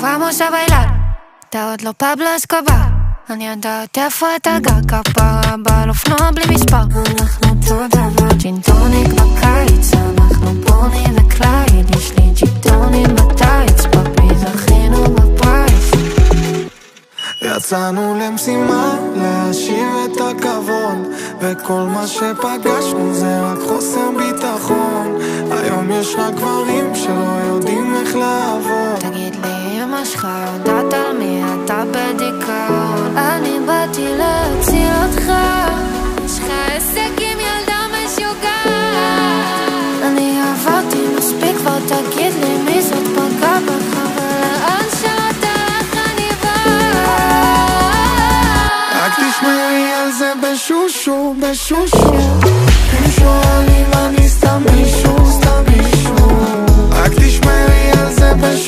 Vamos a bailar, אתה עוד לא פבלו אסקובר. אני יודעת איפה אתה גר, כפרה בעל אופנוע בלי מספר. אנחנו אותו דבר, ג'ינטוניק בקיץ, אנחנו בוני וקלייד. יש לי ג'ינטונים בטייץ, פאפי זכינו בפרייס. יצאנו למשימה, להשיב את הכבוד, וכל מה שפגשנו זה רק חוסר ביטחון. היום יש רק גברים שלא יודעים איך לעבוד. תגיד לי אמא שלך יודעת על מי אתה בדיכאון. אני באתי להציל אותך, יש לך עסק עם ילדה משוגעת. אני עברתי מספיק כבר, תגיד לי מי זאת פגע בך, ולאן שאת הלך אני בא. רק תשמעי על זה בשושו, בשושו.